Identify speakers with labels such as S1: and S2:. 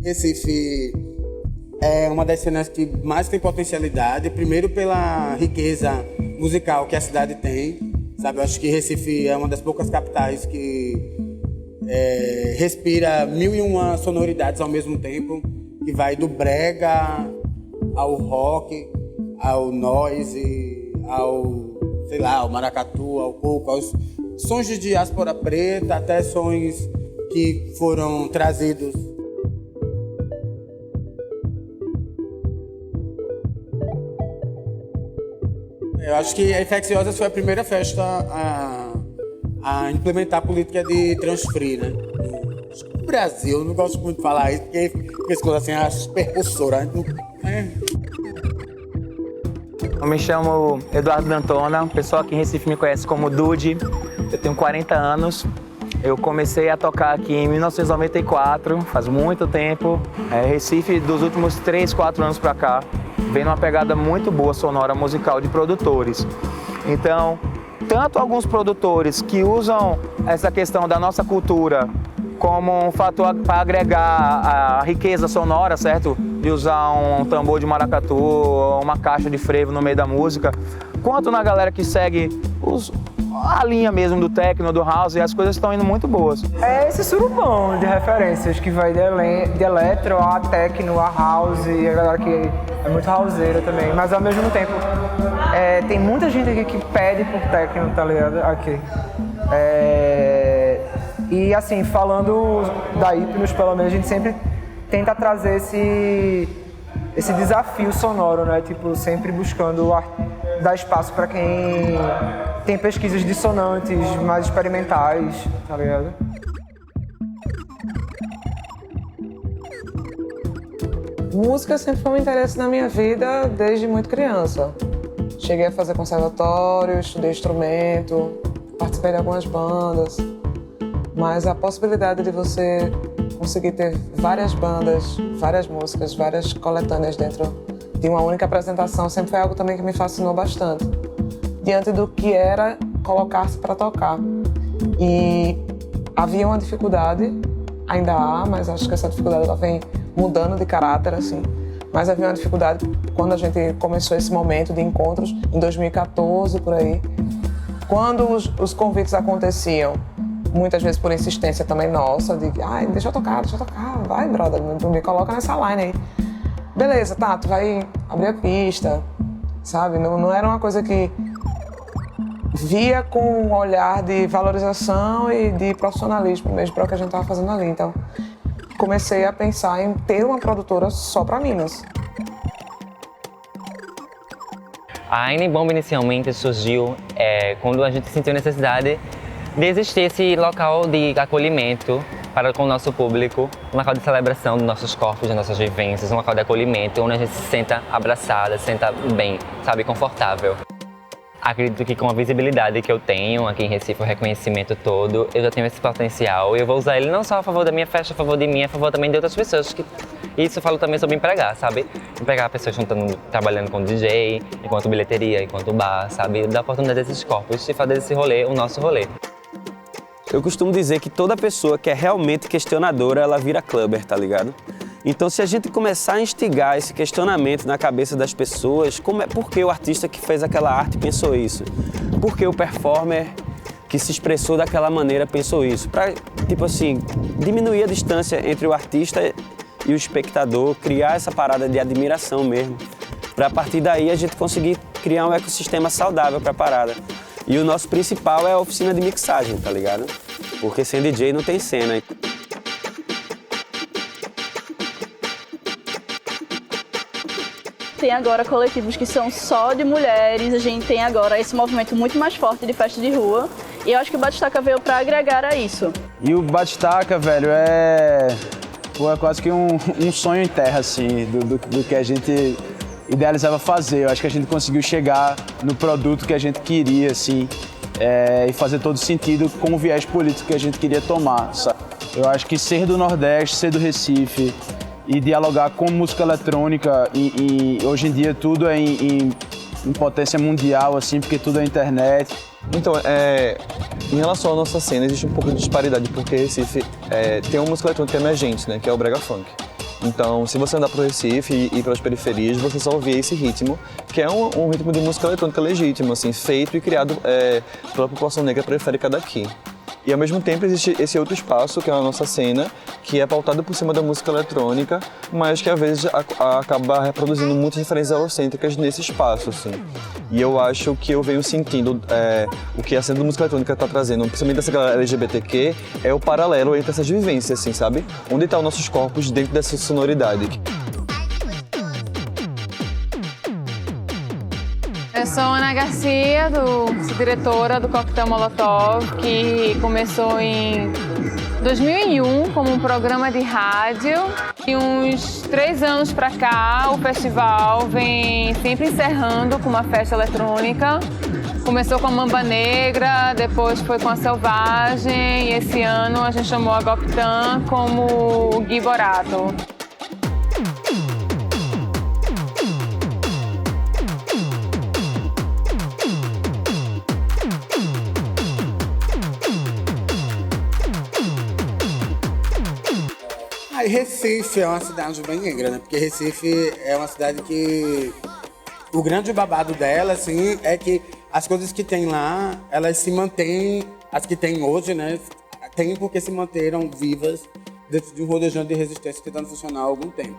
S1: Recife é uma das cenas que mais tem potencialidade, primeiro pela riqueza musical que a cidade tem, sabe? Eu acho que Recife é uma das poucas capitais que respira 1001 sonoridades ao mesmo tempo, que vai do brega ao rock, ao noise, ao maracatu, ao coco, aos sons de diáspora preta, até sons que foram trazidos. Eu acho que a Infecciosas foi a primeira festa a implementar a política de transfree, né? No Brasil, eu não gosto muito de falar isso, porque as coisas assim, as percussoras.
S2: Eu me chamo Eduardo D'Antona, o pessoal aqui em Recife me conhece como Dude. Eu tenho 40 anos. Eu comecei a tocar aqui em 1994, faz muito tempo. Recife, dos últimos 3, 4 anos pra cá, vem numa pegada muito boa sonora musical de produtores. Então, tanto alguns produtores que usam essa questão da nossa cultura como um fator para agregar a riqueza sonora, certo? De usar um tambor de maracatu ou uma caixa de frevo no meio da música, quanto na galera que segue a linha mesmo do techno, do house, e as coisas estão indo muito boas.
S3: É esse surubão de referências que vai de eletro a techno, a house, e a galera que é muito houseira também, mas ao mesmo tempo tem muita gente aqui que pede por techno, tá ligado? Aqui. E assim, falando da Hypnos, pelo menos, a gente sempre tenta trazer esse desafio sonoro, né? Tipo, sempre buscando dar espaço para quem tem pesquisas dissonantes, mais experimentais, tá ligado?
S4: Música sempre foi um interesse na minha vida desde muito criança. Cheguei a fazer conservatório, estudei instrumento, participei de algumas bandas. Mas a possibilidade de você conseguir ter várias bandas, várias músicas, várias coletâneas dentro de uma única apresentação sempre foi algo também que me fascinou bastante. Diante do que era colocar-se para tocar. E havia uma dificuldade, ainda há, mas acho que essa dificuldade ela vem mudando de caráter, assim. Mas havia uma dificuldade quando a gente começou esse momento de encontros, em 2014, por aí. Quando os convites aconteciam, muitas vezes por insistência também nossa, de deixa eu tocar, vai, brother, me coloca nessa line aí. Beleza, tá, tu vai abrir a pista, sabe? Não era uma coisa que via com um olhar de valorização e de profissionalismo mesmo para o que a gente estava fazendo ali. Então, comecei a pensar em ter uma produtora só para Minas.
S5: A N-Bomb inicialmente surgiu quando a gente sentiu necessidade de existir esse local de acolhimento para com o nosso público, um local de celebração dos nossos corpos, das nossas vivências, um local de acolhimento onde a gente se senta abraçada, se senta bem, sabe, confortável. Acredito que com a visibilidade que eu tenho aqui em Recife, o reconhecimento todo, eu já tenho esse potencial e eu vou usar ele não só a favor da minha festa, a favor de mim, a favor também de outras pessoas. Isso eu falo também sobre empregar, sabe? Empregar pessoas trabalhando com DJ, enquanto bilheteria, enquanto bar, sabe? Dar oportunidade desses corpos e fazer desse rolê o nosso rolê.
S6: Eu costumo dizer que toda pessoa que é realmente questionadora, ela vira clubber, tá ligado? Então, se a gente começar a instigar esse questionamento na cabeça das pessoas, por que o artista que fez aquela arte pensou isso? Por que o performer que se expressou daquela maneira pensou isso? Para, tipo assim, diminuir a distância entre o artista e o espectador, criar essa parada de admiração mesmo, para a partir daí a gente conseguir criar um ecossistema saudável para a parada. E o nosso principal é a oficina de mixagem, tá ligado? Porque sem DJ não tem cena.
S7: Tem agora coletivos que são só de mulheres, a gente tem agora esse movimento muito mais forte de festa de rua. E eu acho que o Batistaca veio para agregar a isso.
S8: E o Batistaca, velho, é quase que um sonho em terra, assim, do que a gente idealizava fazer. Eu acho que a gente conseguiu chegar no produto que a gente queria, assim, e fazer todo sentido com o viés político que a gente queria tomar, sabe? Eu acho que ser do Nordeste, ser do Recife e dialogar com música eletrônica e hoje em dia tudo é em potência mundial, assim, porque tudo é internet.
S9: Então, em relação à nossa cena, existe um pouco de disparidade, porque Recife tem uma música eletrônica emergente, né, que é o brega funk. Então, se você andar pro Recife e pelas periferias, você só ouvir esse ritmo, que é um ritmo de música eletrônica legítimo, assim, feito e criado pela população negra periférica daqui. E ao mesmo tempo existe esse outro espaço, que é a nossa cena, que é pautado por cima da música eletrônica, mas que às vezes acaba reproduzindo muitas referências eurocêntricas nesse espaço, assim. E eu acho que eu venho sentindo o que a cena da música eletrônica está trazendo, principalmente dessa galera LGBTQ, é o paralelo entre essas vivências, assim, sabe? Onde estão nossos corpos dentro dessa sonoridade.
S10: Eu sou Ana Garcia, sou diretora do Coquetel Molotov, que começou em 2001 como um programa de rádio. E uns 3 anos para cá, o festival vem sempre encerrando com uma festa eletrônica. Começou com a Mamba Negra, depois foi com a Selvagem, e esse ano a gente chamou a Goptan como o Gui Borato.
S1: E Recife é uma cidade bem negra, né? Porque Recife é uma cidade que... O grande babado dela, assim, é que as coisas que tem lá, elas se mantêm... As que tem hoje, né? Tem porque se manteram vivas dentro de um rodejão de resistência tentando funcionar há algum tempo.